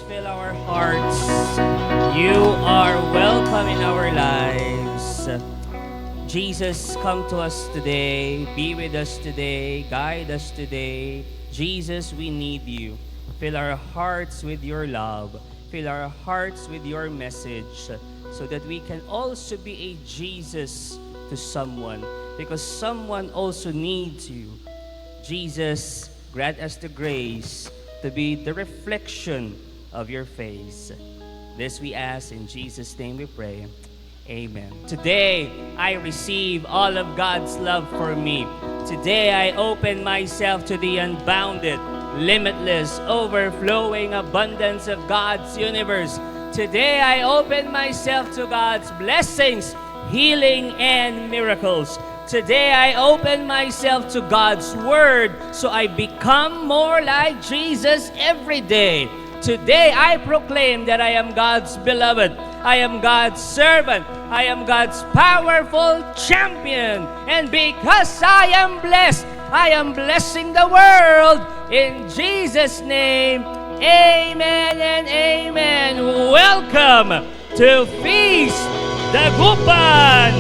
fill our hearts. You are welcome in our lives. Jesus, come to us today. Be with us today. Guide us today. Jesus, we need you. Fill our hearts with your love. Fill our hearts with your message so that we can also be a Jesus to someone, because someone also needs you. Jesus, grant us the grace to be the reflection of your face. This we ask in Jesus' name we pray. Amen. Today, I receive all of God's love for me. Today, I open myself to the unbounded, limitless, overflowing abundance of God's universe. Today, I open myself to God's blessings, healing, and miracles. Today, I open myself to God's Word so I become more like Jesus every day. Today, I proclaim that I am God's beloved. I am God's servant. I am God's powerful champion. And because I am blessing the world. In Jesus' name, amen and amen. Welcome to Feast Dagupan!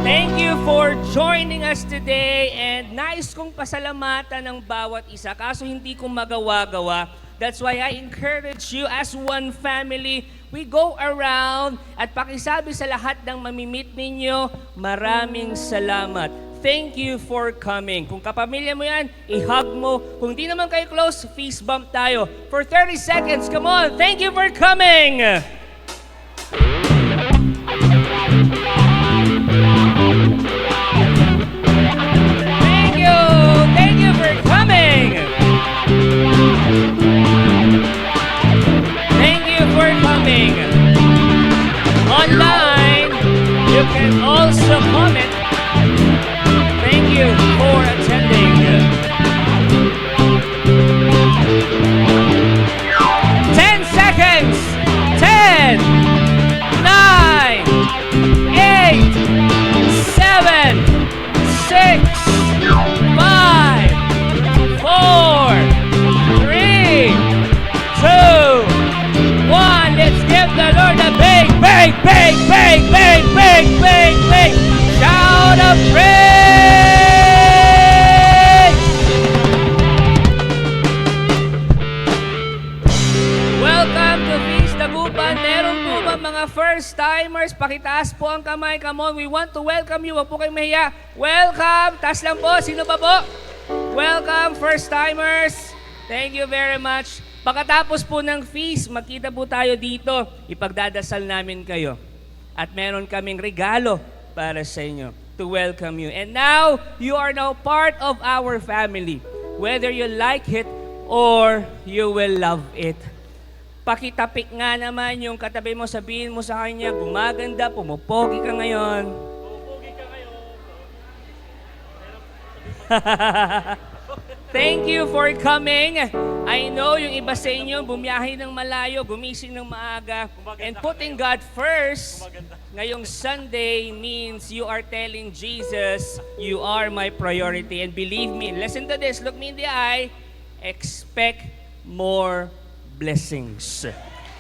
Thank you for joining us today, and nais kong pasalamatan ng bawat isa, kaso hindi ko magawa-gawa. That's why I encourage you as one family, we go around at pakisabi sa lahat ng mamimit ninyo, maraming salamat. Thank you for coming. Kung kapamilya mo yan, i-hug mo. Kung di naman kayo close, fist bump tayo. For 30 seconds, come on. Thank you for coming. Thank you for coming. Thank you for coming. Online, you can also comment. Thank you for attending. 10 seconds. 10, 9, 8, 7, 6, 5, 4, 3, 2, 1. Let's give the Lord a big, big, big, big, big, big, big, big shout of praise! Welcome to Feast Dagupan. Meron po ba mga first-timers? Pakitaas po ang kamay. Come on, we want to welcome you. Huwag po kayong mahiya. Welcome! Taas lang po. Sino pa po? Welcome, first-timers. Thank you very much. Pagkatapos po ng feast, magkita po tayo dito. Ipagdadasal namin kayo. At meron kaming regalo para sa inyo to welcome you. And now, you are now part of our family. Whether you like it or you will love it. Pakitapik nga naman yung katabi mo, sabihin mo sa kanya, gumaganda, pumupogi ka ngayon. Pumupogi ka ngayon. Thank you for coming. I know yung iba sa inyo, bumiyahe ng malayo, gumising ng maaga, and putting God first, ngayong Sunday means you are telling Jesus, you are my priority. And believe me, listen to this, look me in the eye, expect more blessings.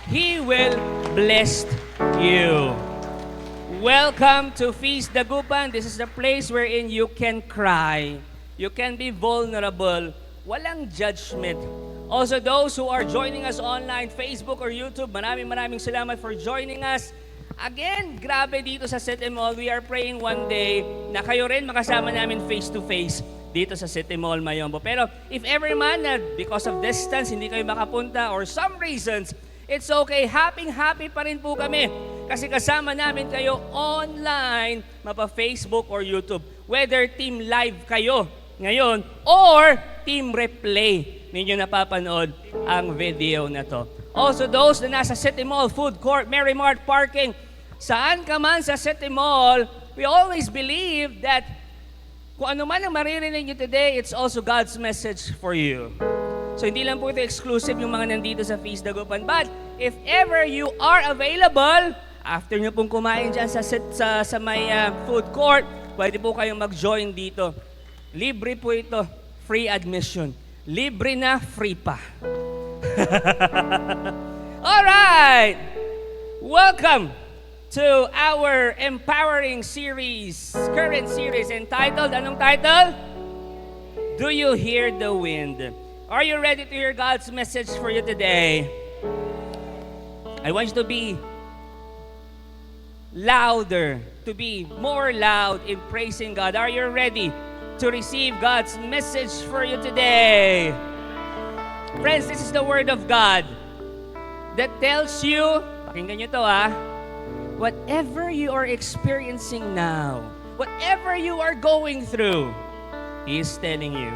He will bless you. Welcome to Feast Dagupan. This is the place wherein you can cry. You can be vulnerable. Walang judgment. Also, those who are joining us online, Facebook or YouTube, maraming salamat for joining us. Again, grabe dito sa City Mall. We are praying one day na kayo rin makasama namin face-to-face dito sa City Mall Mayombo. Pero if ever man na because of distance, hindi kayo makapunta or some reasons, it's okay. Happy pa rin po kami. Kasi kasama namin kayo online, mapa-Facebook or YouTube. Whether team live kayo ngayon or team replay ninyo napapanood ang video na to. Also those na nasa City Mall, Food Court, Mary Mart parking, saan ka man sa City Mall, we always believe that kung ano man ang maririnig nyo today, it's also God's message for you. So hindi lang po ito exclusive yung mga nandito sa Feast Dagupan. But if ever you are available, after nyo pong kumain dyan sa may food court, pwede po kayong mag-join dito. Libre po ito. free admission. Libre na, free pa. Alright! Welcome to our empowering series, current series entitled, anong title? Do You Hear the Wind? Are you ready to hear God's message for you today? I want you to be louder, to be more loud in praising God. Are you ready to receive God's message for you today? Friends, this is the Word of God that tells you, pakinggan nyo to whatever you are experiencing now, whatever you are going through, He is telling you,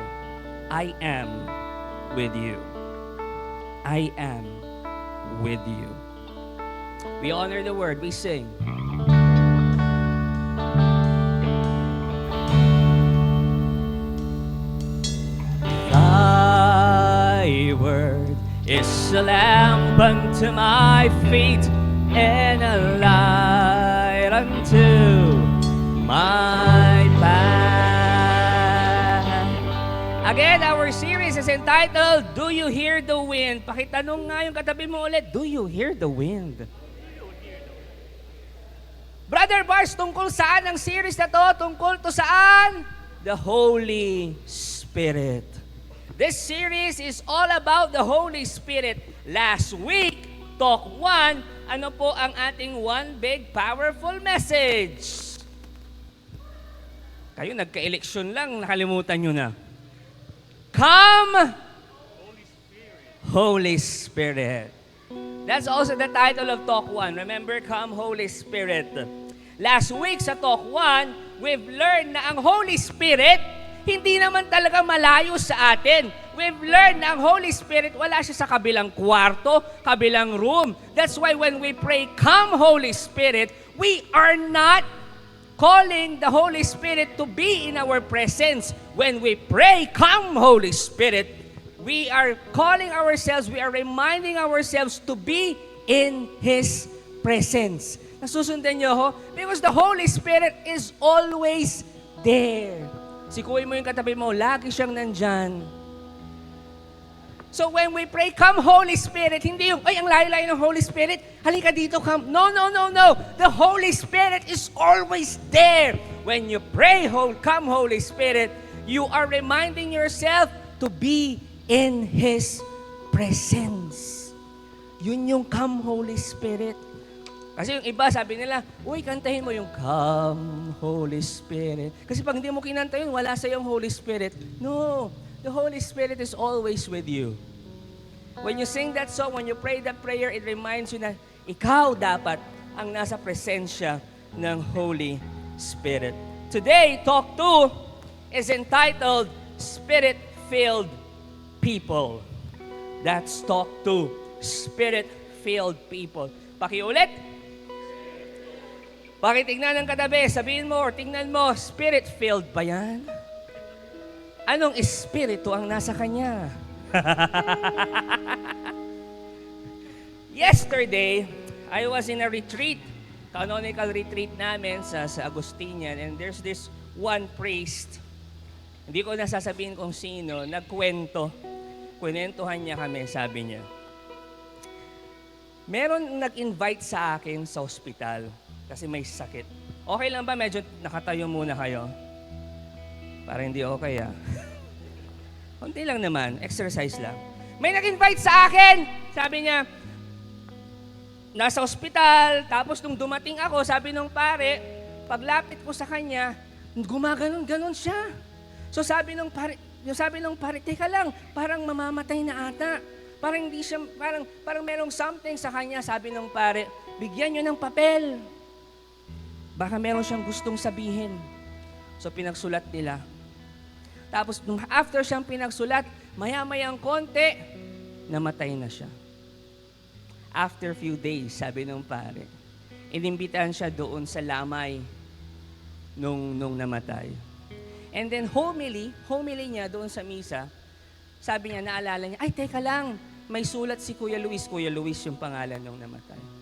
I am with you. I am with you. We honor the Word, we sing. Thy Word is a lamp unto my feet and a light unto my path. Again, our series is entitled, Do You Hear the Wind? Pakitanong nga yung katabi mo ulit, do you hear the wind? Brother Bars, tungkol saan ang series na to? Tungkol to saan? The Holy Spirit. This series is all about the Holy Spirit. Last week, Talk 1, ano po ang ating one big powerful message? Kayo nagka-eleksyon lang, nakalimutan nyo na. Come, Holy Spirit. That's also the title of Talk 1. Remember, Come, Holy Spirit. Last week sa Talk 1, we've learned na ang Holy Spirit, hindi naman talaga malayo sa atin. We've learned na ang Holy Spirit, wala siya sa kabilang kwarto, kabilang room. That's why when we pray, Come, Holy Spirit, we are not calling the Holy Spirit to be in our presence. When we pray, Come, Holy Spirit, we are calling ourselves, we are reminding ourselves to be in His presence. Nasusundan niyo ho? Because the Holy Spirit is always there. Sikuhin mo yung katabi mo, lagi siyang nandyan. So when we pray, Come Holy Spirit, hindi yung, ay, ang layo-layo ng Holy Spirit, halika dito, come. No, no, no, no. The Holy Spirit is always there. When you pray, Come Holy Spirit, you are reminding yourself to be in His presence. Yun yung Come Holy Spirit. Kasi yung iba, sabi nila, uy, kantahin mo yung Come, Holy Spirit. Kasi pag hindi mo kinanta yun, wala sa yung Holy Spirit. No, the Holy Spirit is always with you. When you sing that song, when you pray that prayer, it reminds you na ikaw dapat ang nasa presensya ng Holy Spirit. Today, Talk 2 is entitled Spirit-Filled People. That's Talk 2, Spirit-Filled People. Pakiulit. Pakitignan ng katabi, sabihin mo or tingnan mo, Spirit-filled ba yan? Anong espiritu ang nasa kanya? Yesterday, I was in a retreat, canonical retreat namin sa Agustinian, and there's this one priest, hindi ko nasasabihin kung sino, kwentuhan niya kami, sabi niya. Meron nag-invite sa akin sa ospital kasi may sakit. Okay lang ba? Medyo nakatayo muna kayo. Para hindi okay Kunti lang naman, exercise lang. May nag-invite sa akin. Sabi niya, nasa ospital, tapos nung dumating ako, sabi nung pare, paglapit ko sa kanya, gumaganon-ganon siya. So sabi nung pare, teka lang, parang mamamatay na ata. Parang hindi siya, parang merong something sa kanya. Sabi nung pare, bigyan niyo ng papel. Baka meron siyang gustong sabihin. So pinagsulat nila. Tapos nung after siyang pinagsulat, maya-mayang konti, namatay na siya. After few days, sabi nung pare, inimbitahan siya doon sa lamay nung namatay. And then homily niya doon sa misa, sabi niya, naalala niya, ay teka lang, may sulat si Kuya Luis yung pangalan nung namatay.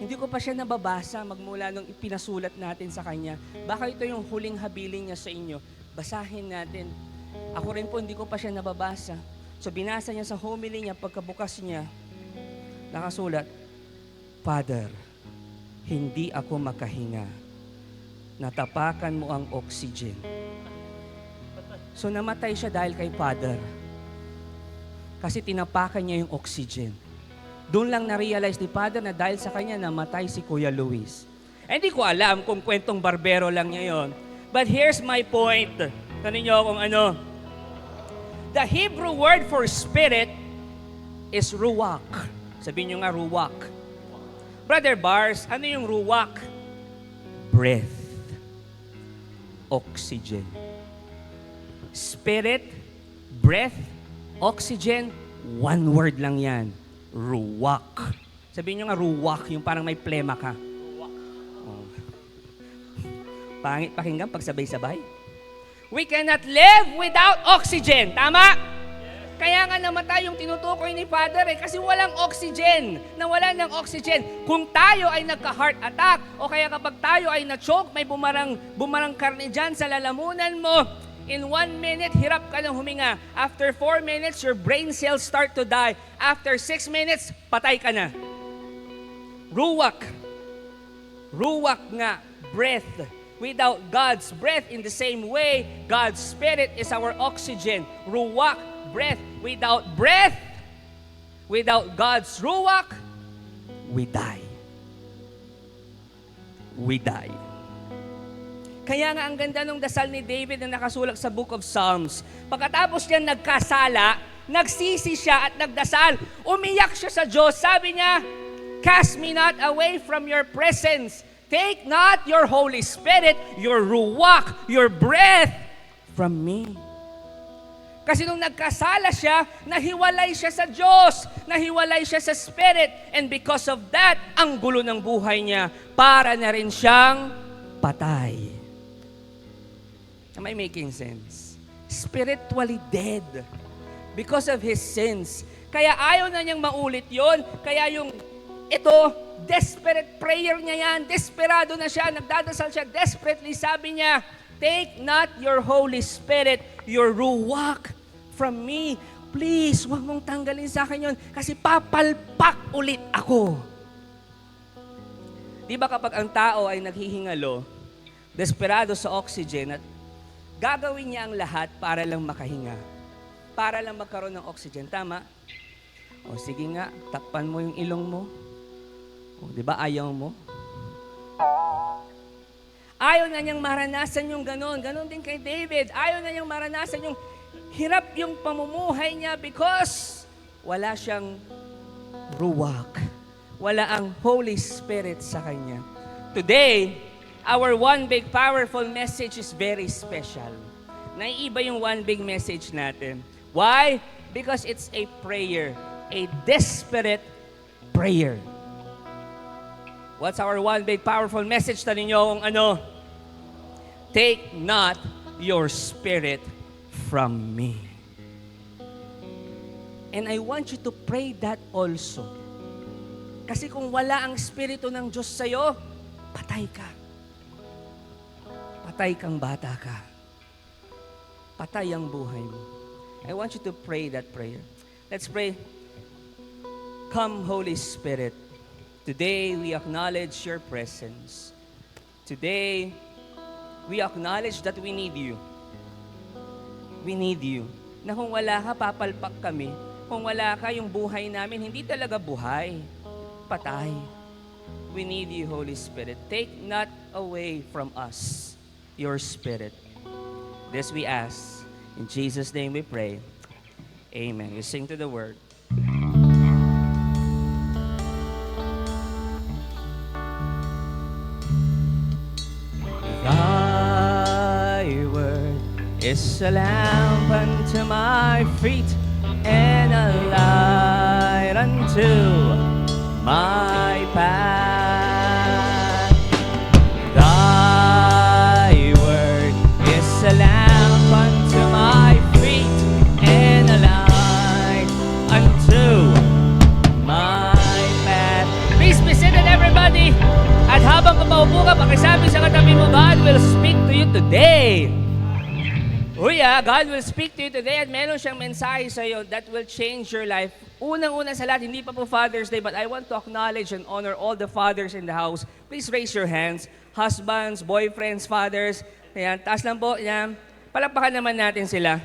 Hindi ko pa siya nababasa magmula nung ipinasulat natin sa kanya. Baka ito yung huling habilin niya sa inyo. Basahin natin. Ako rin po, hindi ko pa siya nababasa. So binasa niya sa homily niya, pagkabukas niya, nakasulat, Father, hindi ako makahinga. Natapakan mo ang oxygen. So namatay siya dahil kay Father. Kasi tinapakan niya yung oxygen. Doon lang na-realize ni Father na dahil sa kanya namatay si Kuya Luis. Hindi ko alam kung kwentong barbero lang niya yon. But here's my point. Tanong niyo kung ano. The Hebrew word for spirit is ruach. Sabihin niyo nga ruach. Brother Bars, ano yung ruach? Breath. Oxygen. Spirit, breath, oxygen, one word lang yan. Ruach. Sabihin nyo nga ruach, yung parang may plema ka. Oh. Pangit pakinggan pag sabay-sabay. We cannot live without oxygen. Tama? Kaya nga namatay yung tinutukoy ni Father kasi walang oxygen. Nawalan ng oxygen. Kung tayo ay nagka-heart attack o kaya kapag tayo ay na-choke, may bumarang karne dyan sa lalamunan mo, in 1 minute, hirap ka ng huminga. After 4 minutes, your brain cells start to die. After 6 minutes, patay ka na. Ruach. Ruach nga, breath. Without God's breath, in the same way, God's Spirit is our oxygen. Ruach, breath. Without breath, without God's ruach, we die. We die. Kaya nga ang ganda ng dasal ni David na nakasulat sa Book of Psalms. Pagkatapos niya nagkasala, nagsisi siya at nagdasal. Umiyak siya sa Diyos. Sabi niya, cast me not away from your presence. Take not your Holy Spirit, your ruach, your breath from me. Kasi nung nagkasala siya, nahiwalay siya sa Diyos, nahiwalay siya sa Spirit, and because of that, ang gulo ng buhay niya, para na rin siyang patay. Am I making sense? Spiritually dead because of his sins. Kaya ayaw na niyang maulit yon. Kaya ito, desperate prayer niya yan, desperado na siya, nagdadasal siya, desperately, sabi niya, take not your Holy Spirit, your ruach from me. Please, huwag mong tanggalin sa akin yun kasi papalpak ulit ako. Di ba kapag ang tao ay naghihingalo, desperado sa oxygen at gagawin niya ang lahat para lang makahinga, para lang magkaroon ng oxygen. Tama? O sige nga, takpan mo yung ilong mo. O, di ba ayaw mo? Ayaw na niyang maranasan yung ganon. Ganon din kay David. Ayaw na niyang maranasan yung hirap yung pamumuhay niya because wala siyang ruach. Wala ang Holy Spirit sa kanya. Today, our one big powerful message is very special. Naiiba yung one big message natin. Why? Because it's a prayer. A desperate prayer. What's our one big powerful message? Tanin niyo kung ano? Take not your spirit from me. And I want you to pray that also. Kasi kung wala ang Espiritu ng Diyos sa'yo, patay ka. Patay kang bata ka. Patay ang buhay mo. I want you to pray that prayer. Let's pray. Come, Holy Spirit. Today, we acknowledge your presence. Today, we acknowledge that we need you. We need you. Na kung wala ka, papalpak kami. Kung wala ka, yung buhay namin, hindi talaga buhay. Patay. We need you, Holy Spirit. Take not away from us your Spirit. This we ask. In Jesus' name we pray. Amen. You sing to the word. Thy word is a lamp unto my feet and a light unto my path. Thy word is a lamp unto my feet and a light unto my path. Please be seated, everybody. At habang kumaupo ka, pakisabi sa katabi mo, God will speak to you today. Uy, God will speak to you today at meron siyang mensahe sa iyo that will change your life. Unang-una sa lahat, hindi pa po Father's Day, but I want to acknowledge and honor all the fathers in the house. Please raise your hands. Husbands, boyfriends, fathers. Ayan, taas lang po. Ayan. Palakpakan naman natin sila.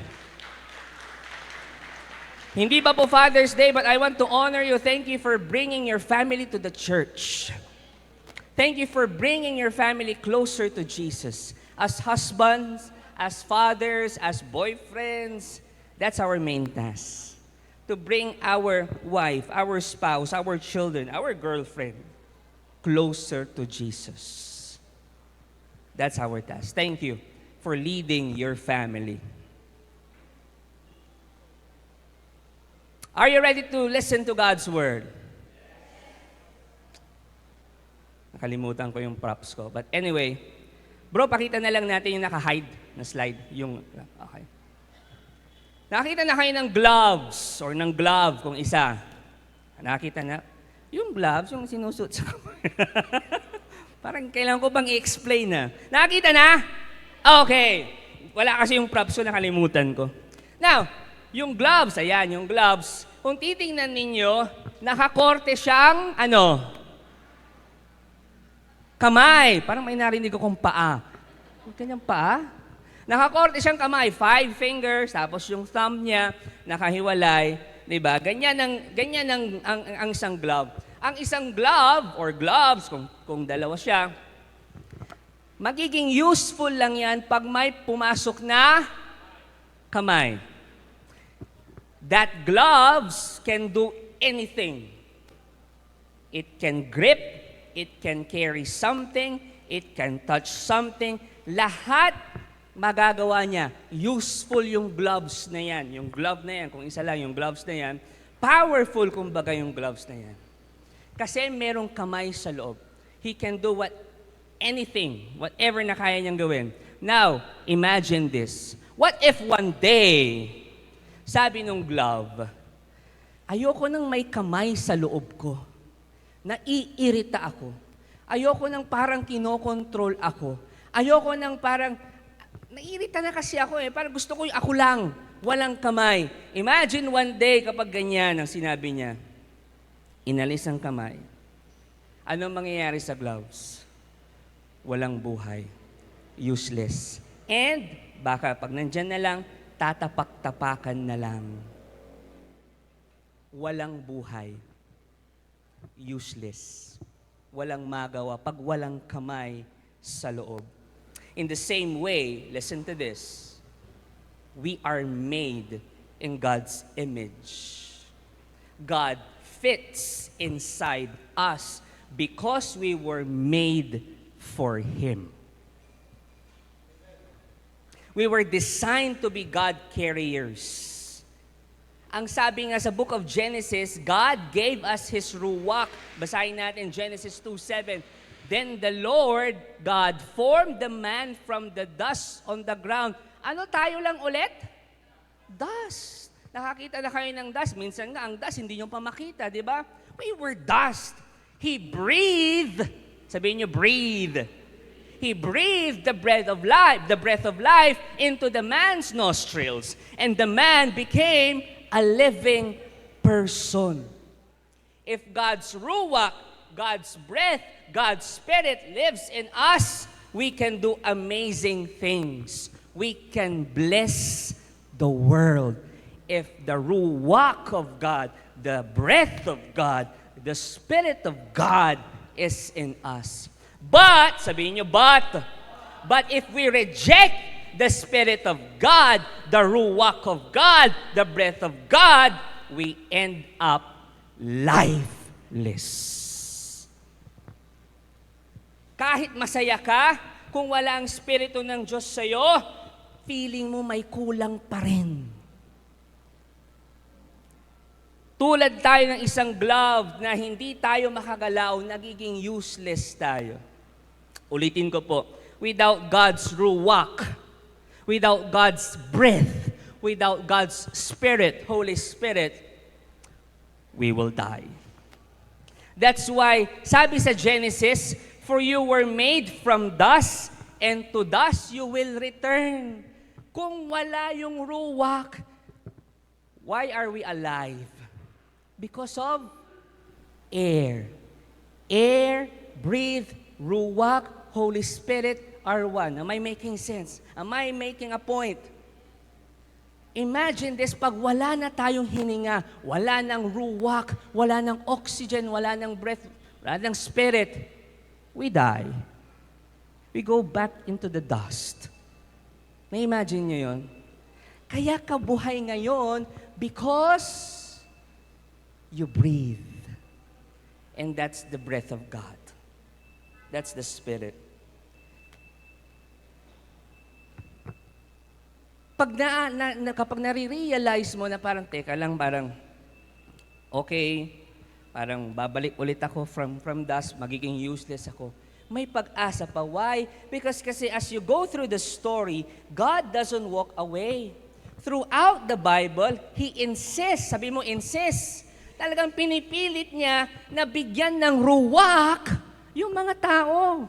Hindi pa po Father's Day, but I want to honor you. Thank you for bringing your family to the church. Thank you for bringing your family closer to Jesus. As husbands, as fathers, as boyfriends, that's our main task. To bring our wife, our spouse, our children, our girlfriend closer to Jesus. That's our task. Thank you for leading your family. Are you ready to listen to God's word? Nakalimutan ko yung props ko. But anyway, bro, pakita na lang natin yung naka-hide na slide. Okay. Nakita na kayo ng gloves or ng glove kung isa. Nakita na? Yung gloves, yung sinusuot sa kamay. Parang kailangan ko bang i-explain na. Nakita na? Okay. Wala kasi yung props ko, nakalimutan ko. Now, yung gloves, ayan, yung gloves. Kung titingnan ninyo, nakakorte siyang, kamay. Parang may narinig akong paa. Kanyang paa? Nakakorte siyang kamay, 5 fingers, tapos yung thumb niya nakahiwalay, 'di ba? Ganyan ang isang glove. Ang isang glove or gloves kung dalawa siya, magiging useful lang 'yan pag may pumasok na kamay. That gloves can do anything. It can grip, it can carry something, it can touch something. Lahat magagawa niya. Useful yung gloves na yan. Yung glove na yan, kung isa lang yung gloves na yan, powerful kumbaga yung gloves na yan. Kasi merong kamay sa loob. He can do anything, whatever na kaya niyang gawin. Now, imagine this. What if one day, sabi nung glove, ayoko nang may kamay sa loob ko. Naiirita ako. Ayoko nang parang kinokontrol ako. Ayoko nang parang naiirita na kasi ako parang gusto ko yung ako lang, walang kamay. Imagine one day kapag ganyan ang sinabi niya, inalis ang kamay. Anong mangyayari sa gloves? Walang buhay. Useless. And baka pag nandyan na lang, tatapak-tapakan na lang. Walang buhay. Useless. Walang magawa pag walang kamay sa loob. In the same way, listen to this, we are made in God's image. God fits inside us because we were made for Him. We were designed to be God carriers. Ang sabi nga sa book of Genesis, God gave us His ruwak. Basahin natin Genesis 2:7. Then the Lord God formed the man from the dust on the ground. Ano tayo lang ulit? Dust. Nakakita na kayo ng dust. Minsan nga, ang dust, hindi nyo pa makita, di ba? We were dust. He breathed. Sabihin nyo, breathe. He breathed the breath of life into the man's nostrils. And the man became a living person. If God's ruwak, God's breath, God's Spirit lives in us, we can do amazing things. We can bless the world. If the ruwak of God, the breath of God, the Spirit of God is in us. But, sabihin nyo, but if we reject the Spirit of God, the ruwak of God, the breath of God, we end up lifeless. Kahit masaya ka, kung wala ang Espiritu ng Diyos sa'yo, feeling mo may kulang pa rin. Tulad tayo ng isang glove na hindi tayo makagalaw, nagiging useless tayo. Ulitin ko po, without God's ruwak, without God's breath, without God's Spirit, Holy Spirit, we will die. That's why, sabi sa Genesis, for you were made from dust, and to dust you will return. Kung wala yung ruwak, why are we alive? Because of air. Air, breathe, ruwak, Holy Spirit are one. Am I making sense? Am I making a point? Imagine this, pag wala na tayong hininga, wala ng ruwak, wala ng oxygen, wala ng breath, wala ng spirit, we die. We go back into the dust. May imagine nyo yun? Kaya ka buhay ngayon because you breathe. And that's the breath of God. That's the Spirit. Kapag nare-realize mo na parang, teka lang, parang, okay, parang babalik ulit ako from dust, magiging useless ako. May pag-asa pa. Why? Because kasi as you go through the story, God doesn't walk away. Throughout the Bible, He insists, sabi mo insists, talagang pinipilit niya na bigyan ng ruwak yung mga tao.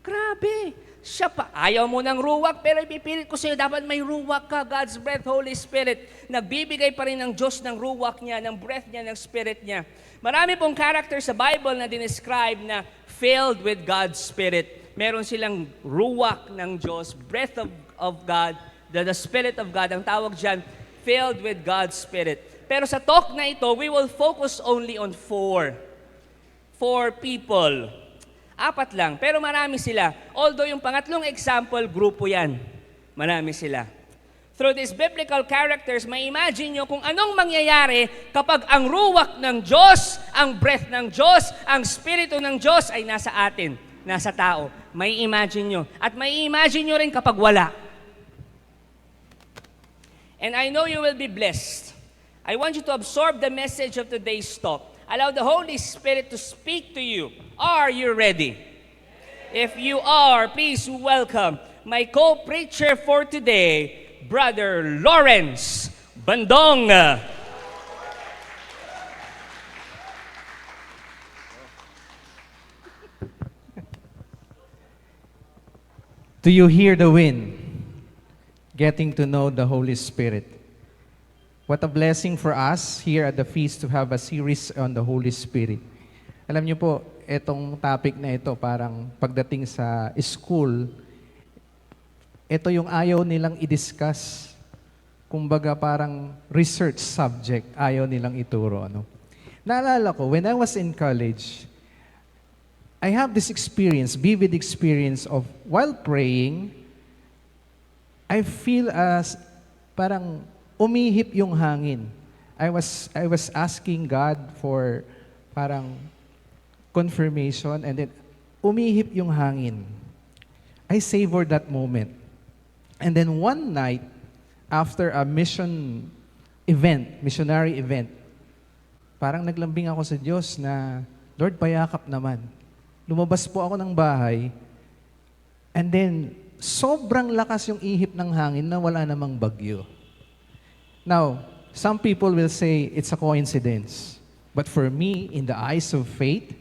Grabe. Siya pa, ayaw mo ng ruwak, pero ipipilit ko sa'yo, dapat may ruwak ka, God's breath, Holy Spirit. Nagbibigay pa rin ng Diyos ng ruwak niya, ng breath niya, ng Spirit niya. Marami pong character sa Bible na dinescribe na filled with God's Spirit. Meron silang ruwak ng Diyos, breath of God, the Spirit of God, ang tawag dyan, filled with God's Spirit. Pero sa talk na ito, we will focus only on four people. 4 lang, pero marami sila. Although yung pangatlong example, grupo yan. Marami sila. Through these biblical characters, may imagine nyo kung anong mangyayari kapag ang ruwak ng Diyos, ang breath ng Diyos, ang Espiritu ng Diyos ay nasa atin, nasa tao. May imagine nyo. At may imagine nyo rin kapag wala. And I know you will be blessed. I want you to absorb the message of today's talk. Allow the Holy Spirit to speak to you. Are you ready? If you are, please welcome my co-preacher for today, Brother Lawrence Bandong. Do you hear the wind? Getting to know the Holy Spirit. What a blessing for us here at the feast to have a series on the Holy Spirit. Alam niyo po, itong topic na ito, parang pagdating sa school, ito yung ayaw nilang i-discuss. Kumbaga parang research subject, ayaw nilang ituro. Ano? Naalala ko, when I was in college, I have this experience, vivid experience of while praying, I feel as parang umihip yung hangin. I was asking God for parang confirmation and then umihip yung hangin. I savored that moment. And then one night, after a missionary event, parang naglambing ako sa Diyos na, Lord, payakap naman. Lumabas po ako ng bahay and then sobrang lakas yung ihip ng hangin na wala namang bagyo. Now, some people will say it's a coincidence. But for me, in the eyes of faith,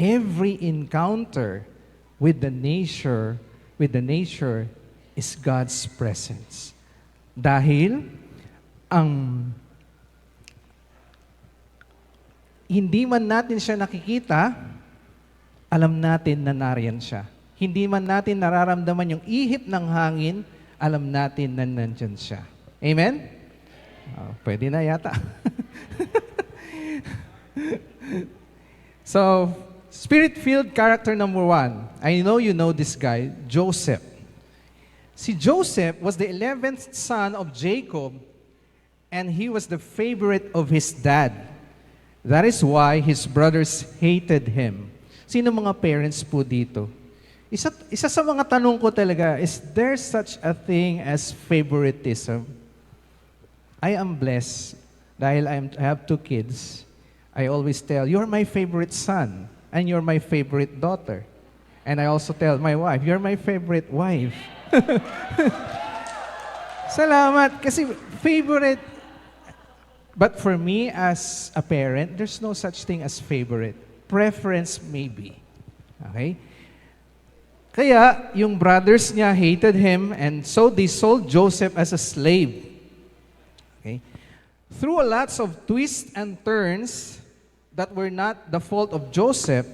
every encounter with the nature is God's presence. Dahil hindi man natin siya nakikita, alam natin na nariyan siya. Hindi man natin nararamdaman yung ihip ng hangin, alam natin na nandyan siya. Amen? Pwede na yata. So, Spirit-filled character number 1. I know you know this guy, Joseph. Si Joseph was the 11th son of Jacob, and he was the favorite of his dad. That is why his brothers hated him. Sino mga parents po dito? Isa sa mga tanong ko talaga, is there such a thing as favoritism? I am blessed dahil I have 2 kids. I always tell, you're my favorite son and you're my favorite daughter. And I also tell my wife, you're my favorite wife. Salamat. Kasi favorite. But for me as a parent, there's no such thing as favorite. Preference maybe. Okay? Kaya, yung brothers niya hated him, and so they sold Joseph as a slave. Okay? Through lots of twists and turns that were not the fault of Joseph,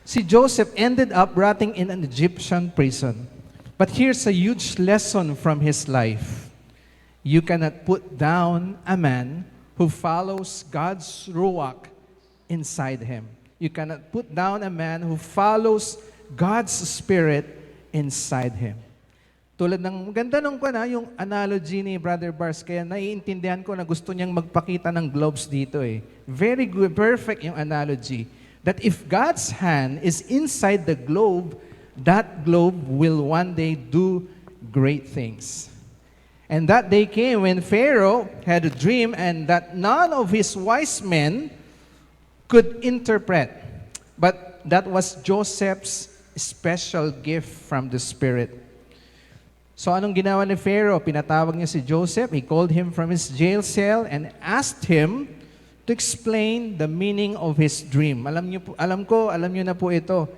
si Joseph ended up rotting in an Egyptian prison. But here's a huge lesson from his life. You cannot put down a man who follows God's ruach inside him. You cannot put down a man who follows God's Spirit inside him. Tulad ng, ganda nung yung analogy ni Brother Bars, kaya naiintindihan ko na gusto niyang magpakita ng globes dito eh. Very good, perfect yung analogy. That if God's hand is inside the globe, that globe will one day do great things. And that day came when Pharaoh had a dream and that none of his wise men could interpret. But that was Joseph's special gift from the Spirit. So anong ginawa ni Pharaoh? Pinatawag niya si Joseph. He called him from his jail cell and asked him to explain the meaning of his dream. Alam niyo na po ito.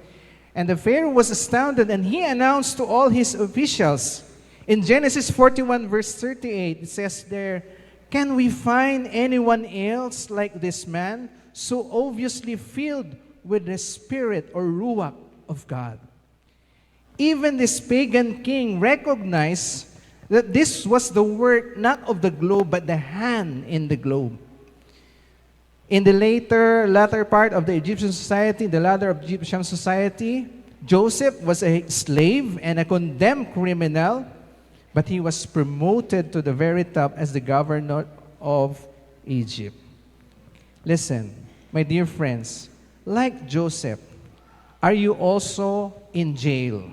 And the Pharaoh was astounded and he announced to all his officials. In Genesis 41 verse 38, it says there, "Can we find anyone else like this man, so obviously filled with the Spirit or Ruach of God?" Even this pagan king recognized that this was the work not of the globe, but the hand in the globe. In the latter part of the Egyptian society, Joseph was a slave and a condemned criminal, but he was promoted to the very top as the governor of Egypt. Listen, my dear friends, like Joseph, are you also in jail?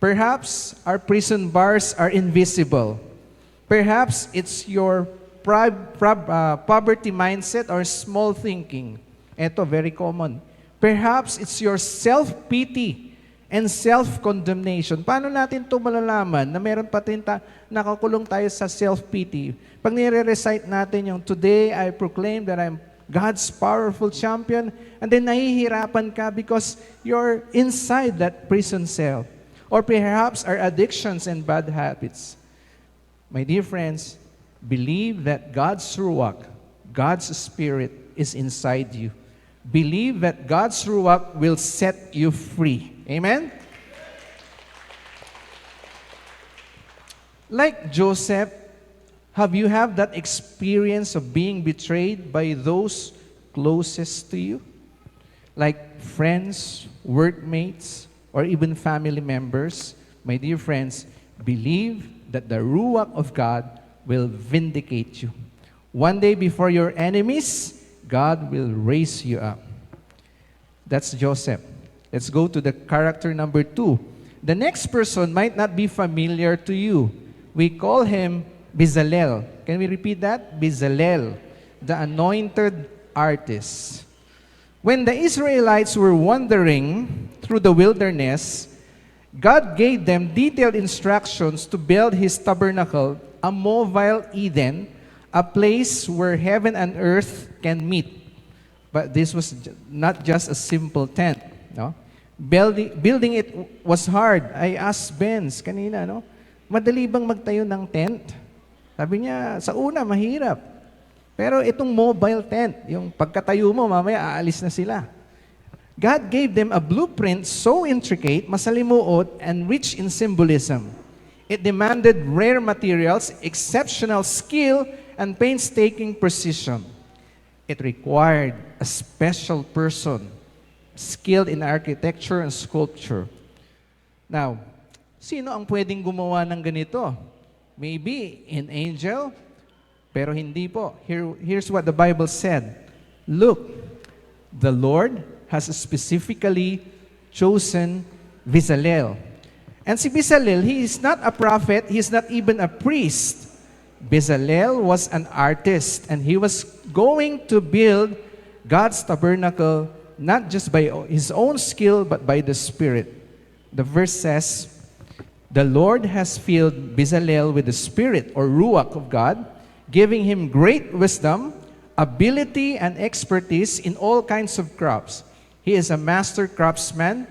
Perhaps our prison bars are invisible. Perhaps it's your poverty mindset or small thinking. Ito, very common. Perhaps it's your self-pity and self-condemnation. Paano natin ito malalaman na meron pa nakakulong tayo sa self-pity? Pag nire-recite natin yung, "Today I proclaim that I'm God's powerful champion," and then nahihirapan ka because you're inside that prison cell. Or perhaps our addictions and bad habits. My dear friends, believe that God's Ruach, God's Spirit is inside you. Believe that God's Ruach will set you free. Amen? Like Joseph, have you had that experience of being betrayed by those closest to you? Like friends, workmates, or even family members? My dear friends, believe that the Ruach of God will vindicate you. One day before your enemies, God will raise you up. That's Joseph. Let's go to the character number 2. The next person might not be familiar to you. We call him Bezalel. Can we repeat that? Bezalel, the anointed artist. When the Israelites were wandering through the wilderness, God gave them detailed instructions to build His tabernacle, a mobile Eden, a place where heaven and earth can meet. But this was not just a simple tent. No? Building it was hard. I asked Benz kanina, no? Madali bang magtayo ng tent? Sabi niya, sa una, mahirap. Pero itong mobile tent, yung pagkatayo mo, mamaya aalis na sila. God gave them a blueprint so intricate, masalimuot, and rich in symbolism. It demanded rare materials, exceptional skill, and painstaking precision. It required a special person, skilled in architecture and sculpture. Now, sino ang pwedeng gumawa ng ganito? Maybe an angel, pero hindi po. Here's what the Bible said. Look, the Lord has specifically chosen Bezalel. And si Bezalel, he is not a prophet, he is not even a priest. Bezalel was an artist, and he was going to build God's tabernacle not just by his own skill, but by the Spirit. The verse says, "The Lord has filled Bezalel with the Spirit or Ruach of God, giving him great wisdom, ability, and expertise in all kinds of crafts. He is a master craftsman,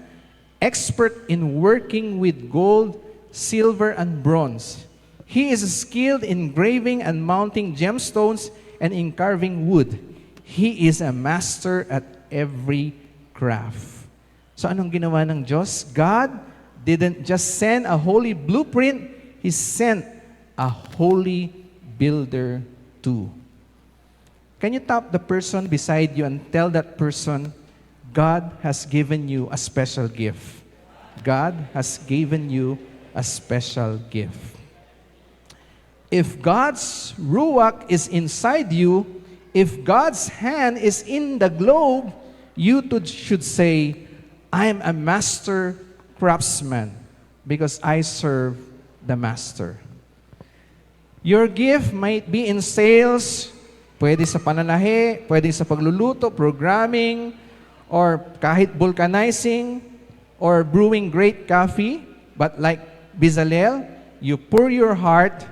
expert in working with gold, silver, and bronze. He is skilled in engraving and mounting gemstones and in carving wood. He is a master at every craft. So anong ginawa ng Diyos? God didn't just send a holy blueprint, He sent a holy builder too. Can you tap the person beside you and tell that person, God has given you a special gift. God has given you a special gift. If God's ruach is inside you, if God's hand is in the globe, you too should say, I am a master craftsman because I serve the master. Your gift might be in sales, pwede sa pananahe, pwede sa pagluluto, programming, or kahit vulcanizing, or brewing great coffee. But like Bezalel, you pour your heart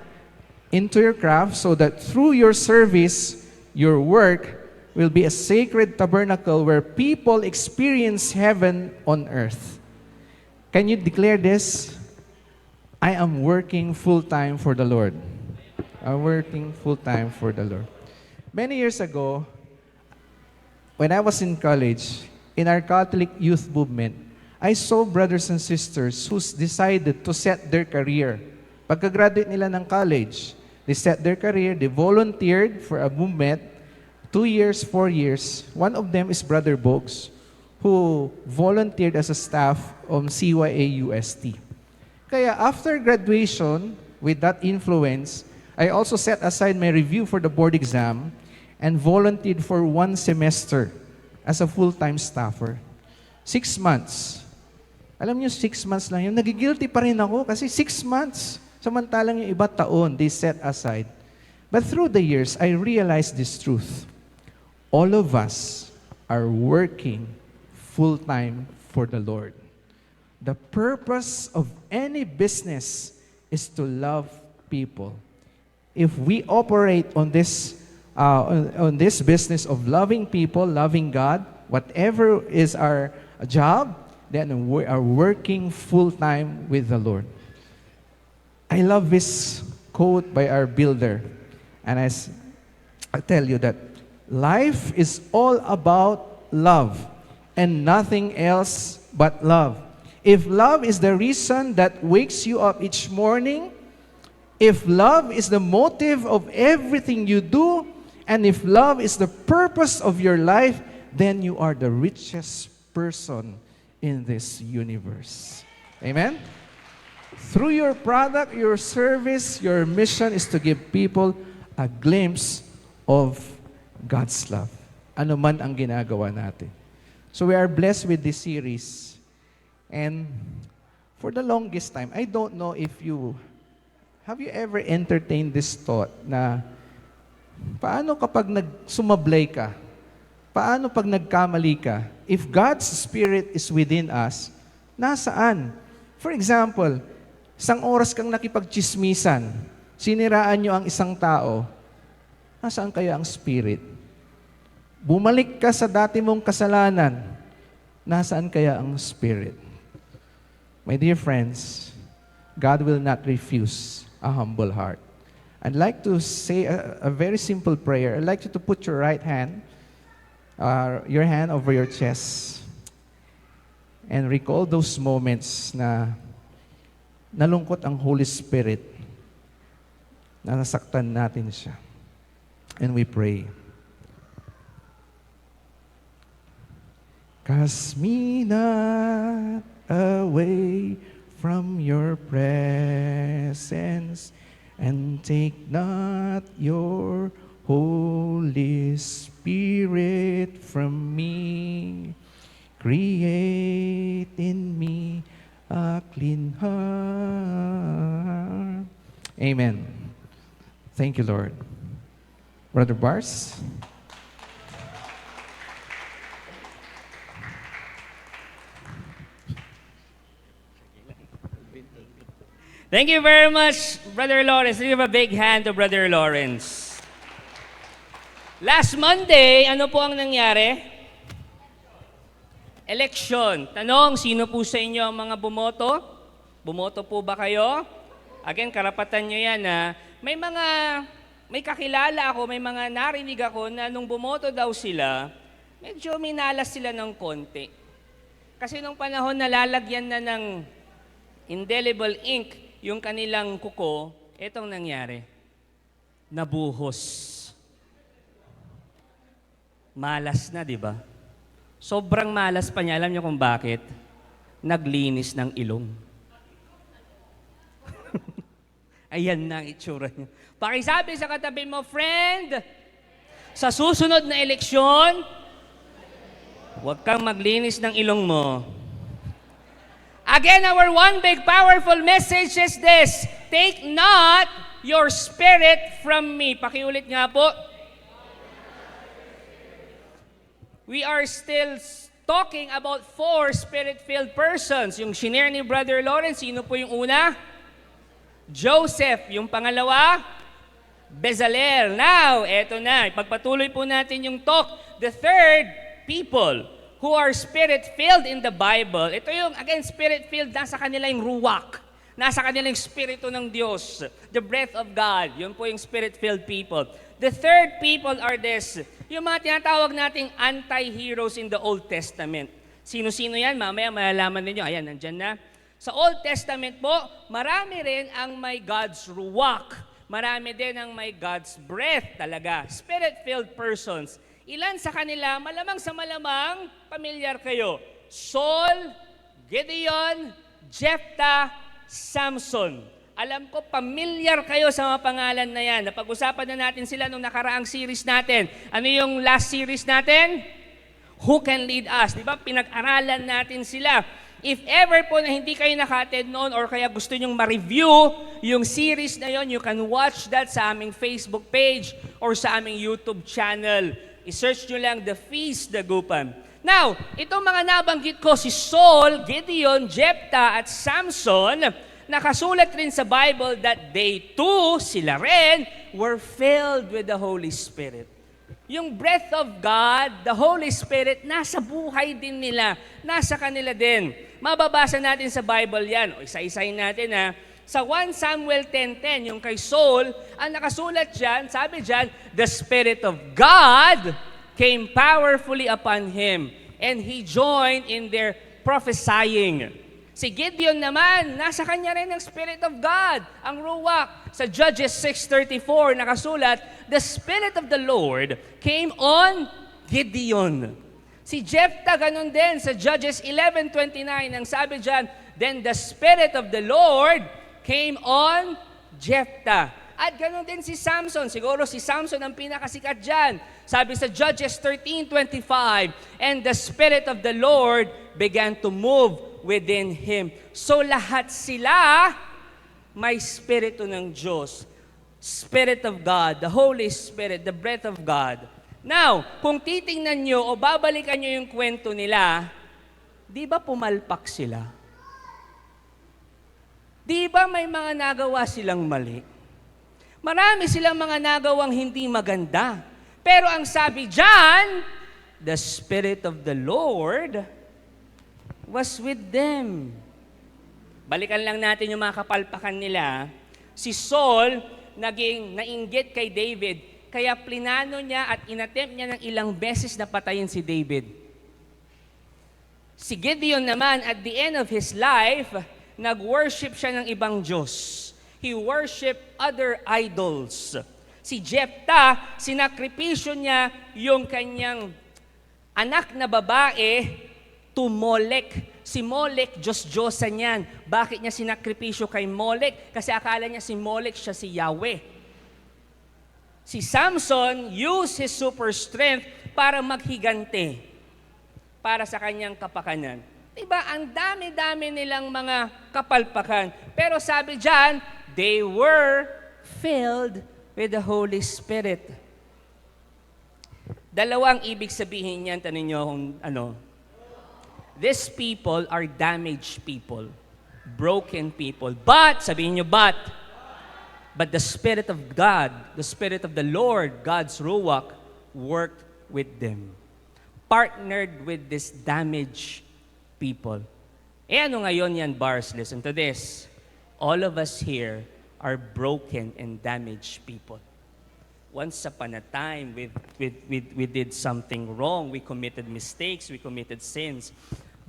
into your craft so that through your service, your work will be a sacred tabernacle where people experience heaven on earth. Can you declare this? I am working full-time for the Lord. I'm working full-time for the Lord. Many years ago, when I was in college, in our Catholic youth movement, I saw brothers and sisters who decided to set their career. Pagka-graduate nila ng college, they set their career, they volunteered for a movement, 2 years, 4 years. One of them is Brother Bogs, who volunteered as a staff on CYA UST. Kaya after graduation, with that influence, I also set aside my review for the board exam and volunteered for 1 semester as a full-time staffer. 6 months. Alam niyo, 6 months lang yun. Nagigilty pa rin ako kasi 6 months. Samantalang yung iba taon, they set aside. But through the years, I realized this truth. All of us are working full-time for the Lord. The purpose of any business is to love people. If we operate on this business of loving people, loving God, whatever is our job, then we are working full-time with the Lord. I love this quote by our builder. And I tell you that life is all about love and nothing else but love. If love is the reason that wakes you up each morning, if love is the motive of everything you do, and if love is the purpose of your life, then you are the richest person in this universe. Amen? Through your product, your service, your mission is to give people a glimpse of God's love. Ano man ang ginagawa natin. So we are blessed with this series. And for the longest time, I don't know if have you ever entertained this thought na paano kapag sumablay ka? Paano pag nagkamali ka? If God's Spirit is within us, nasaan? For example, isang oras kang nakipagchismisan, siniraan nyo ang isang tao, nasaan kaya ang Spirit? Bumalik ka sa dati mong kasalanan, nasaan kaya ang Spirit? My dear friends, God will not refuse a humble heart. I'd like to say a very simple prayer. I'd like you to put your right hand, your hand over your chest, and recall those moments na nalungkot ang Holy Spirit, na nasaktan natin siya. And we pray. Cast me not away from your presence, and take not your Holy Spirit from me. Create in me a clean heart. Amen. Thank you, Lord. Brother Bars? Thank you very much, Brother Lawrence. Give a big hand to Brother Lawrence. Last Monday, ano po ang nangyari? Election. Tanong, sino po sa inyo ang mga bumoto? Bumoto po ba kayo? Again, karapatan nyo yan na may kakilala ako, may mga narinig ako na nung bumoto daw sila, medyo minalas sila ng konti. Kasi nung panahon na lalagyan na ng indelible ink yung kanilang kuko, etong nangyari. Nabuhos. Malas na, di ba? Sobrang malas pa niya. Alam niyo kung bakit? Naglinis ng ilong. Ayan na ang itsura niya. Pakisabi sa katabi mo, friend, sa susunod na eleksyon, huwag kang maglinis ng ilong mo. Again, our one big powerful message is this: take not your spirit from me. Pakiulit nga po. We are still talking about 4 spirit-filled persons. Yung shinare ni Brother Lawrence, sino po yung una? Joseph. Yung pangalawa? Bezalel. Now, eto na. Ipagpatuloy po natin yung talk. The third people who are spirit-filled in the Bible. Ito yung, again, spirit-filled, nasa kanila yung ruwak. Nasa kanila yung spirito ng Diyos. The breath of God. Yun po yung spirit-filled people. The third people are this. Yung mga tinatawag nating anti-heroes in the Old Testament. Sino-sino yan? Mamaya malalaman ninyo. Ayan, nandyan na. Sa Old Testament po, marami rin ang may God's ruwak. Marami din ang may God's breath talaga. Spirit-filled persons. Ilan sa kanila, malamang sa malamang, pamilyar kayo. Saul, Gideon, Jephthah, Samson. Alam ko, pamilyar kayo sa mga pangalan na yan. Napag-usapan na natin sila nung nakaraang series natin. Ano yung last series natin? Who Can Lead Us? Di ba? Pinag-aralan natin sila. If ever po na hindi kayo naka-attend noon or kaya gusto nyong ma-review yung series na yon, you can watch that sa aming Facebook page or sa aming YouTube channel. I-search nyo lang The Feast Dagupan. Now, itong mga nabanggit ko, si Saul, Gideon, Jephthah at Samson, nakasulat rin sa Bible that they too, sila rin, were filled with the Holy Spirit. Yung breath of God, the Holy Spirit, nasa buhay din nila, nasa kanila din. Mababasa natin sa Bible yan, o isa-isahin natin ha. Sa 1 Samuel 10:10, yung kay Saul, ang nakasulat dyan, sabi dyan, the Spirit of God came powerfully upon him, and he joined in their prophesying. Si Gideon naman, nasa kanya rin ang Spirit of God, ang ruwak. Sa Judges 6:34, nakasulat, the Spirit of the Lord came on Gideon. Si Jephthah, ganun din. Sa Judges 11:29, ang sabi dyan, then the Spirit of the Lord came on Jephthah. At ganun din si Samson. Siguro si Samson ang pinakasikat dyan. Sabi sa Judges 13:25, and the Spirit of the Lord began to move within him. So lahat sila may Spirito ng Diyos. Spirit of God, the Holy Spirit, the breath of God. Now, kung titingnan nyo o babalikan nyo yung kwento nila, di ba pumalpak sila? Di ba may mga nagawa silang mali? Marami silang mga nagawang hindi maganda. Pero ang sabi dyan, the Spirit of the Lord was with them. Balikan lang natin yung mga kapalpakan nila. Si Saul, naging nainggit kay David, kaya plinano niya at inattempt niya ng ilang beses na patayin si David. Si Gideon naman, at the end of his life, nag-worship siya ng ibang Diyos. He worshiped other idols. Si Jephthah, sinakripisyo niya yung kanyang anak na babae to Molech. Si Molech, Diyos-Diyosan yan. Bakit niya sinakripisyo kay Molech? Kasi akala niya si Molech siya si Yahweh. Si Samson used his super strength para maghigante para sa kanyang kapakanan. Diba, ang dami-dami nilang mga kapalpakan. Pero sabi dyan, they were filled with the Holy Spirit. Dalawang ibig sabihin niyan, tanong niyo kung ano. These people are damaged people, broken people. But, sabihin niyo, but the Spirit of God, the Spirit of the Lord, God's Ruach, worked with them. partnered with this damaged people. Ano ngayon yan, Bars? Listen to this. All of us here are broken and damaged people. Once upon a time, we did something wrong. We committed mistakes. We committed sins.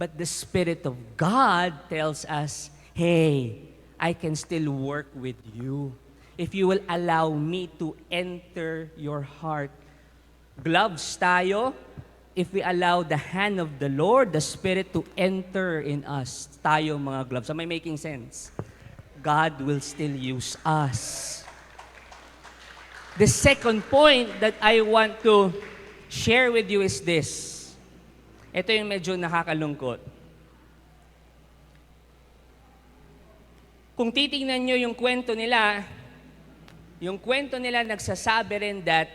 But the Spirit of God tells us, hey, I can still work with you if you will allow me to enter your heart. Gloves tayo, if we allow the hand of the Lord, the Spirit to enter in us. Tayo mga gloves. Am I making sense? God will still use us. The second point that I want to share with you is this. Ito yung medyo nakakalungkot. Kung titingnan nyo yung kwento nila nagsasabi rin that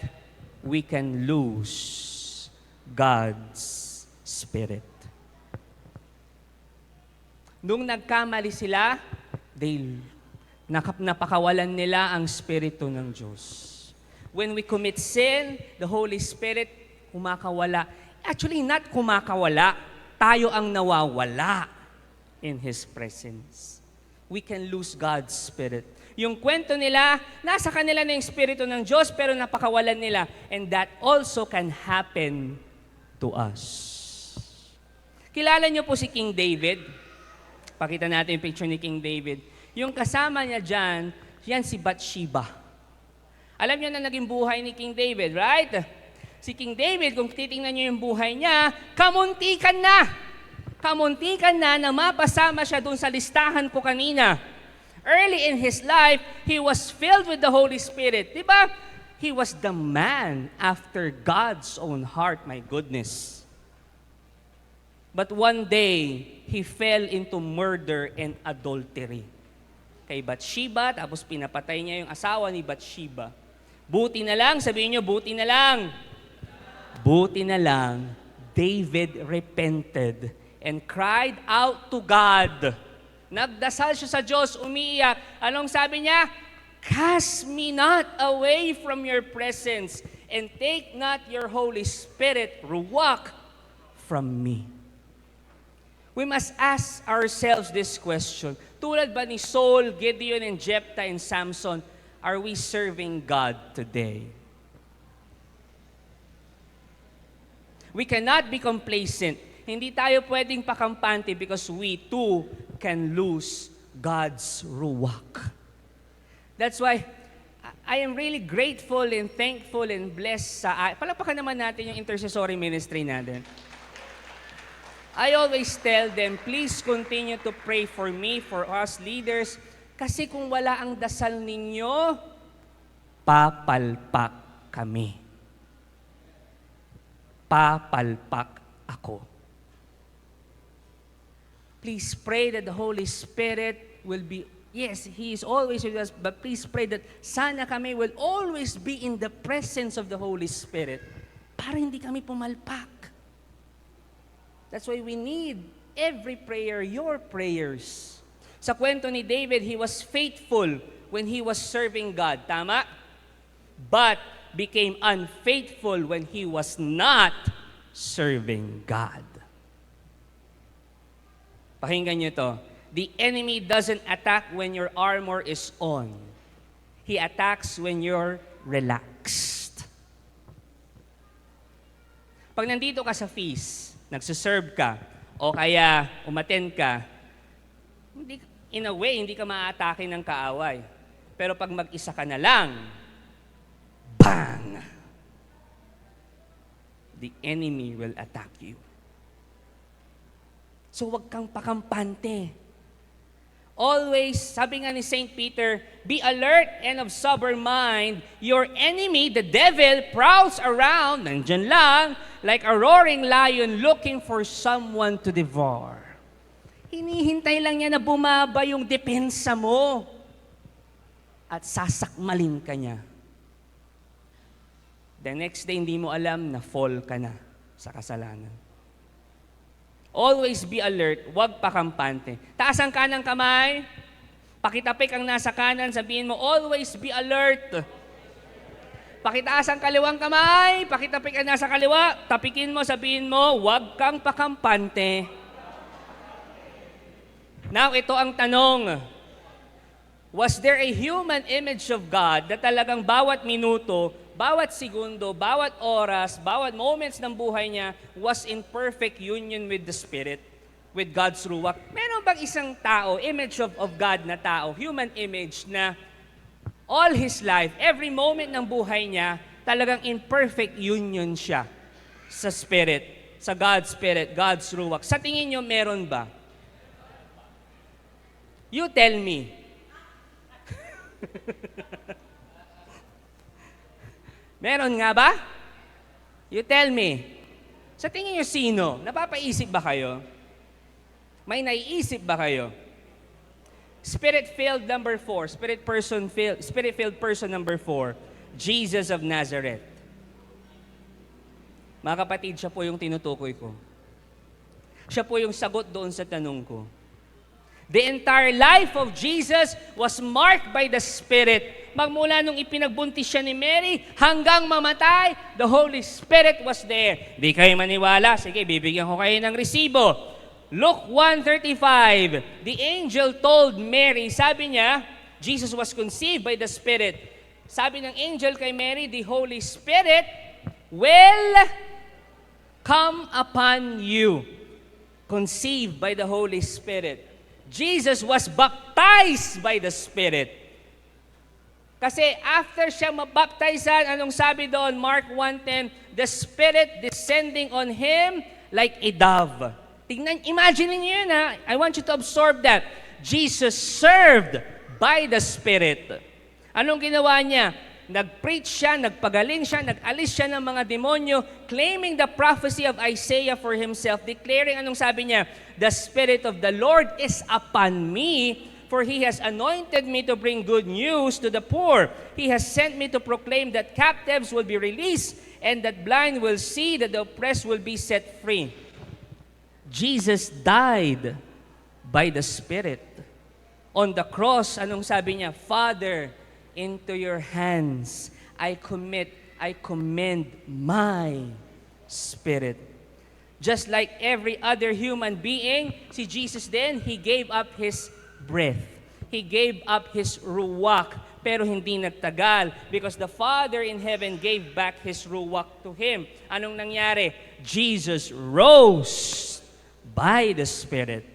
we can lose God's Spirit. Nung nagkamali sila, napakawalan nila ang Espiritu ng Diyos. When we commit sin, the Holy Spirit kumakawala. Actually, not kumakawala. Tayo ang nawawala in His presence. We can lose God's Spirit. Yung kwento nila, nasa kanila na yung Espiritu ng Diyos, pero napakawalan nila. And that also can happen to us. Kilala niyo po si King David? Pakita natin yung picture ni King David. Yung kasama niya dyan, yan si Bathsheba. Alam niyo na naging buhay ni King David, right? Si King David, kung titingnan niyo yung buhay niya, kamuntikan na. Kamuntikan na mapasama siya dun sa listahan ko kanina. Early in his life, he was filled with the Holy Spirit. Diba? He was the man after God's own heart, my goodness. But one day, he fell into murder and adultery. Kay Bathsheba, tapos pinapatay niya yung asawa ni Bathsheba. Buti na lang, sabihin niyo, buti na lang. Buti na lang, David repented and cried out to God. Nagdasal siya sa Diyos, umiiyak. Anong sabi niya? Cast me not away from your presence and take not your Holy Spirit, ruwak, from me. We must ask ourselves this question. Tulad ba ni Saul, Gideon, and Jephthah, and Samson, are we serving God today? We cannot be complacent. Hindi tayo pwedeng pakampante because we too can lose God's ruwak. That's why I am really grateful and thankful and blessed sa... Palakpakan naman natin yung intercessory ministry natin. I always tell them, please continue to pray for me, for us leaders, kasi kung wala ang dasal ninyo, papalpak kami. Papalpak ako. Please pray that the Holy Spirit will be, yes, He is always with us, but please pray that sana kami will always be in the presence of the Holy Spirit para hindi kami pumalpak. That's why we need every prayer, your prayers. Sa kwento ni David, he was faithful when he was serving God. Tama? But became unfaithful when he was not serving God. Pakinggan nyo to. The enemy doesn't attack when your armor is on. He attacks when you're relaxed. Pag nandito ka sa feast, nagsiserve ka, o kaya umattend ka, in a way, hindi ka ma-atake ng kaaway. Pero pag mag-isa ka na lang, bang! The enemy will attack you. So wag kang pakampante. Always, sabi nga ni St. Peter, be alert and of sober mind. Your enemy, the devil, prowls around, nandyan lang, like a roaring lion looking for someone to devour. Hinihintay lang niya na bumaba yung depensa mo at sasakmalin ka niya. The next day, hindi mo alam na fall ka na sa kasalanan. Always be alert, huwag pakampante. Taas ang kanang kamay, pakitapik ang nasa kanan, sabihin mo, always be alert. Pakitaas ang kaliwang kamay, pakitapik ka nasa kaliwa, tapikin mo, sabihin mo, huwag kang pakampante. Now, ito ang tanong. Was there a human image of God na talagang bawat minuto, bawat segundo, bawat oras, bawat moments ng buhay niya was in perfect union with the Spirit, with God's Ruach? Meron bang isang tao, image of God na tao, human image na all his life, every moment ng buhay niya, talagang in perfect union siya sa Spirit, sa God's Spirit, God's Ruach? Sa tingin niyo, meron ba? You tell me. Meron nga ba? You tell me. Sa tingin niyo sino? Napapaisip ba kayo? May naiisip ba kayo? Spirit-filled number 4. Spirit-filled person number 4. Jesus of Nazareth. Mga kapatid, siya po yung tinutukoy ko. Siya po yung sagot doon sa tanong ko. The entire life of Jesus was marked by the Spirit. Magmula nung ipinagbuntis siya ni Mary hanggang mamatay, the Holy Spirit was there. Di kayo maniwala? Sige, bibigyan ko kayo ng resibo. Luke 1:35, the angel told Mary, sabi niya, Jesus was conceived by the Spirit. Sabi ng angel kay Mary, the Holy Spirit will come upon you. Conceived by the Holy Spirit. Jesus was baptized by the Spirit. Kasi after siya mabaptizan, anong sabi doon? Mark 1:10, the Spirit descending on Him like a dove. Tingnan, imagine niyo yun ha. I want you to absorb that. Jesus served by the Spirit. Anong ginawa niya? Nag-preach siya, nagpagaling siya, nag-alis siya ng mga demonyo, claiming the prophecy of Isaiah for himself, declaring, anong sabi niya? The Spirit of the Lord is upon me, for He has anointed me to bring good news to the poor. He has sent me to proclaim that captives will be released, and that blind will see, that the oppressed will be set free. Jesus died by the Spirit. On the cross, anong sabi niya? Father, into your hands I commend my spirit. Just like every other human being, si Jesus din, He gave up His breath. He gave up His ruach. Pero hindi nagtagal because the Father in heaven gave back His ruach to Him. Anong nangyari? Jesus rose by the Spirit.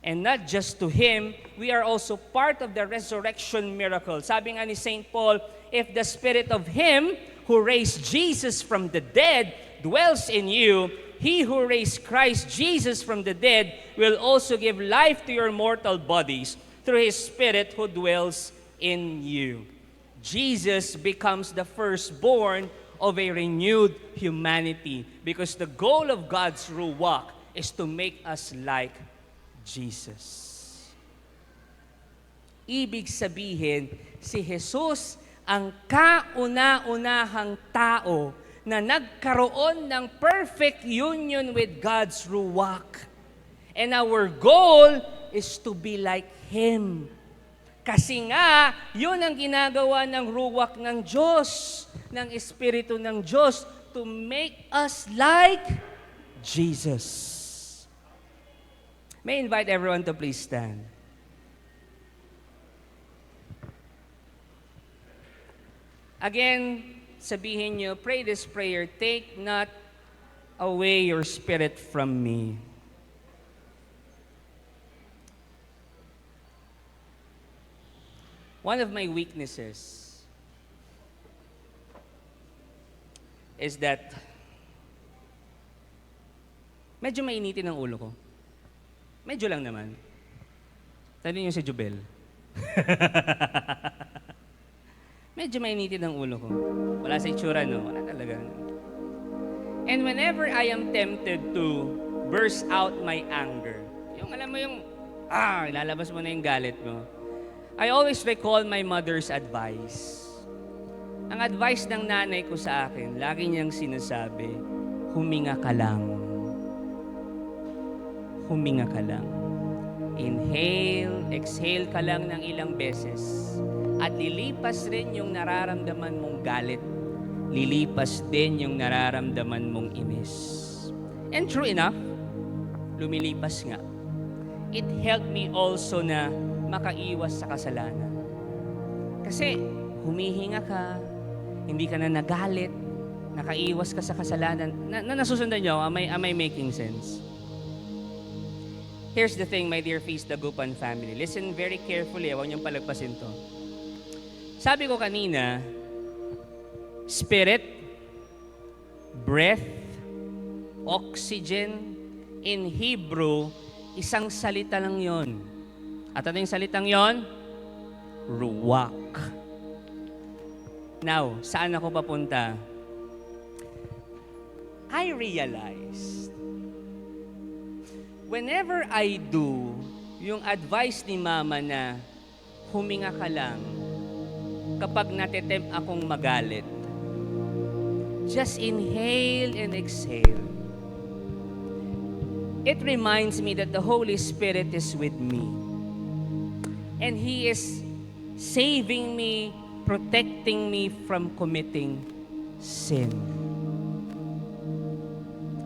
And not just to Him, we are also part of the resurrection miracle. Sabi nga ni St. Paul, if the Spirit of Him who raised Jesus from the dead dwells in you, He who raised Christ Jesus from the dead will also give life to your mortal bodies through His Spirit who dwells in you. Jesus becomes the firstborn of a renewed humanity because the goal of God's Ruach is to make us like Jesus. Ibig sabihin, si Jesus ang kauna-unahang tao na nagkaroon ng perfect union with God's Ruach. And our goal is to be like Him. Kasi nga, yun ang ginagawa ng Ruach ng Diyos, ng Espiritu ng Diyos, to make us like Jesus. May I invite everyone to please stand. Again, sabihin nyo, pray this prayer, take not away your spirit from me. One of my weaknesses is that medyo mainitin ang ulo ko. Medyo lang naman. Tanong niyo si Jubel. Medyo mainitin ang ulo ko. Wala sa itsura, no? Wala talaga. And whenever I am tempted to burst out my anger, yung alam mo yung, ilalabas mo na yung galit mo, I always recall my mother's advice. Ang advice ng nanay ko sa akin, lagi niyang sinasabi, huminga ka lang. Huminga ka lang. Inhale, exhale ka lang ng ilang beses. At lilipas rin yung nararamdaman mong galit. Lilipas din yung nararamdaman mong inis. And true enough, lumilipas nga. It helped me also na makaiwas sa kasalanan. Kasi humihinga ka, hindi ka na nagalit, nakaiwas ka sa kasalanan. Nasusundan niyo, am I making sense? Here's the thing, my dear Feast Dagupan family. Listen very carefully, huwag niyong palagpasin to. Sabi ko kanina, spirit, breath, oxygen, in Hebrew, isang salita lang yon. At ano yung salitang yon? Ruwak. Now, saan ako papunta? I realized, whenever I do yung advice ni Mama na huminga ka lang kapag natitempt akong magalit, just inhale and exhale. It reminds me that the Holy Spirit is with me. And He is saving me, protecting me from committing sin.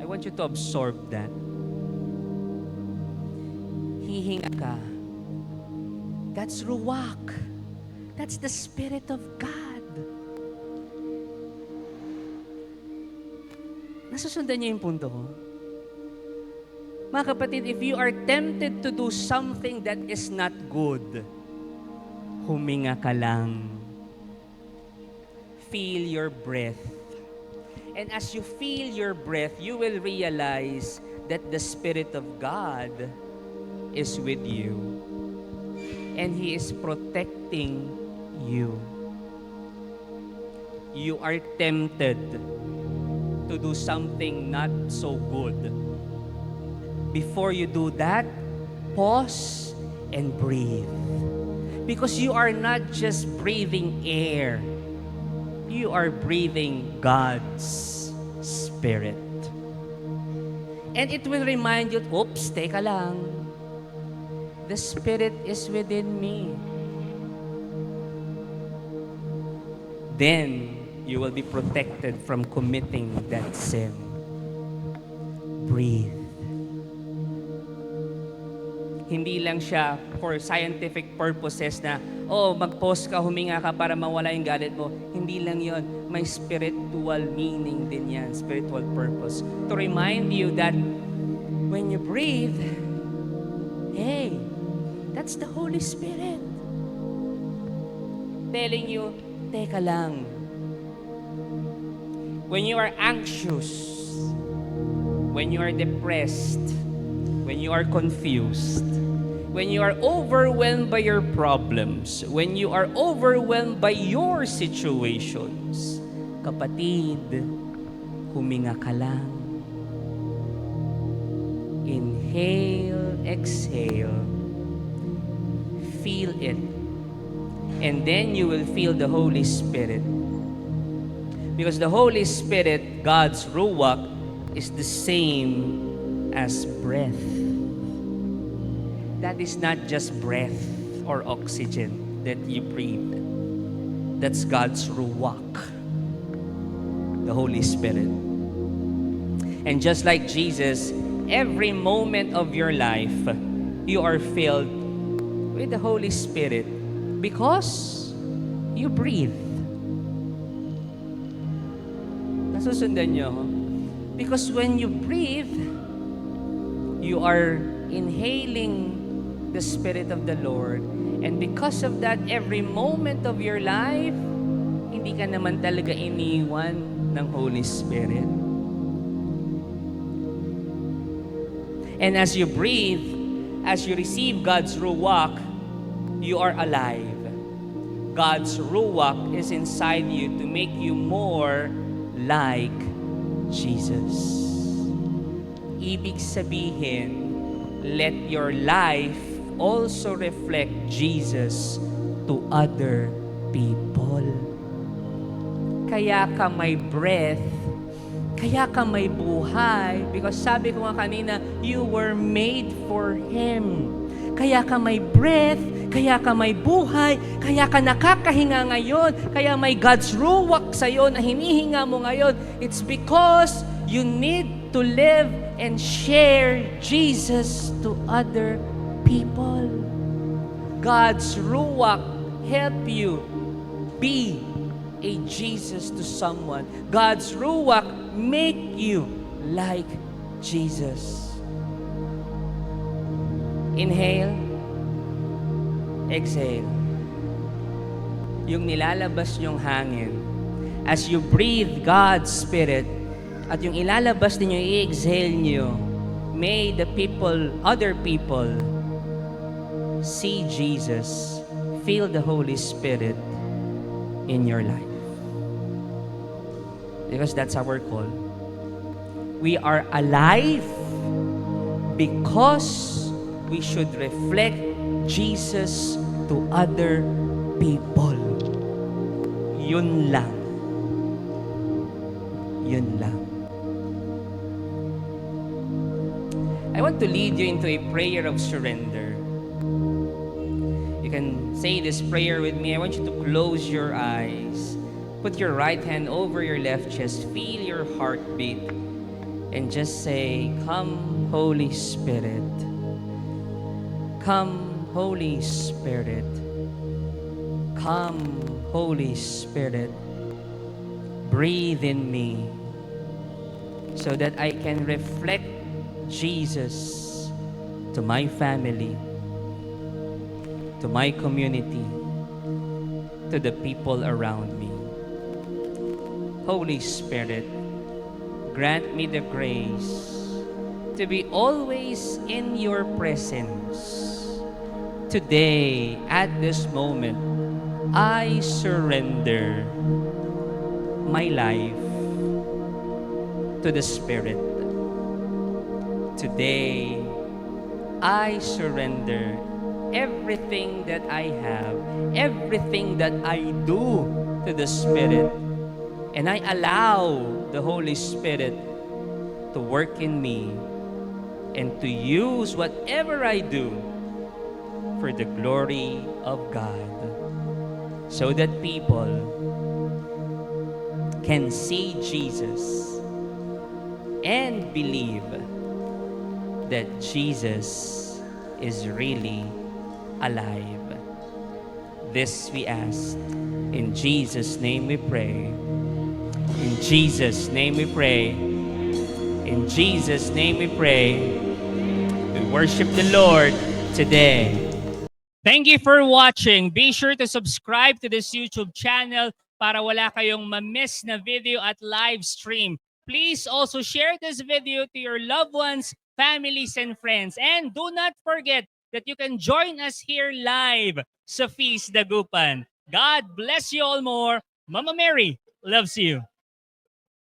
I want you to absorb that. Hihinga ka. That's ruwak. That's the Spirit of God. Nasusundan niyo yung punto ko? Mga kapatid, if you are tempted to do something that is not good, huminga ka lang. Feel your breath. And as you feel your breath, you will realize that the Spirit of God is with you. And He is protecting you. You are tempted to do something not so good. Before you do that, pause and breathe. Because you are not just breathing air. You are breathing God's Spirit. And it will remind you, oops, teka lang. The Spirit is within me. Then, you will be protected from committing that sin. Breathe. Hindi lang siya for scientific purposes na, mag-pause ka, huminga ka para mawala yung galit mo. Hindi lang yon. May spiritual meaning din yan, spiritual purpose. To remind you that when you breathe, hey, that's the Holy Spirit. Telling you, teka lang. When you are anxious, when you are depressed, when you are confused, when you are overwhelmed by your problems, when you are overwhelmed by your situations, kapatid, huminga ka lang. Inhale, exhale, feel it. And then you will feel the Holy Spirit. Because the Holy Spirit, God's Ruach, is the same as breath. That is not just breath or oxygen that you breathe. That's God's Ruach, the Holy Spirit. And just like Jesus, every moment of your life, you are filled with the Holy Spirit because you breathe. Nasusundan niyo? Because when you breathe, you are inhaling the Spirit of the Lord. And because of that, every moment of your life, hindi ka naman talaga iniwan ng Holy Spirit. And as you breathe, as you receive God's Ruach, you are alive. God's Ruach is inside you to make you more like Jesus. Ibig sabihin, let your life also reflect Jesus to other people. Kaya ka may breath, kaya ka may buhay, because sabi ko nga kanina, you were made for Him. Kaya ka may breath, kaya ka may buhay, kaya ka nakakahinga ngayon, kaya may God's ruwak sa'yo na hinihinga mo ngayon. It's because you need to live and share Jesus to other people. God's ruwak help you be a Jesus to someone. God's ruwak make you like Jesus. Inhale, exhale. Yung nilalabas nyong hangin, as you breathe God's Spirit, at yung ilalabas ninyo, i-exhale nyo, may the people, other people, see Jesus, feel the Holy Spirit in your life. Because that's our call. We are alive because we should reflect Jesus to other people. Yun lang. Yun lang. I want to lead you into a prayer of surrender. You can say this prayer with me. I want you to close your eyes. Put your right hand over your left chest. Feel your heartbeat. And just say, "Come, Holy Spirit. Come, Holy Spirit. Come, Holy Spirit. Breathe in me so that I can reflect Jesus to my family, to my community, to the people around me. Holy Spirit, grant me the grace to be always in your presence. Today, at this moment, I surrender my life to the Spirit. Today, I surrender everything that I have, everything that I do to the Spirit. And I allow the Holy Spirit to work in me and to use whatever I do for the glory of God, so that people can see Jesus and believe that Jesus is really alive. This we ask. In Jesus' name we pray. In Jesus' name we pray. In Jesus' name we pray. We worship the Lord today. Thank you for watching. Be sure to subscribe to this YouTube channel para wala kayong ma-miss na video at live stream. Please also share this video to your loved ones, families, and friends. And do not forget that you can join us here live sa Feast Dagupan. God bless you all more. Mama Mary loves you.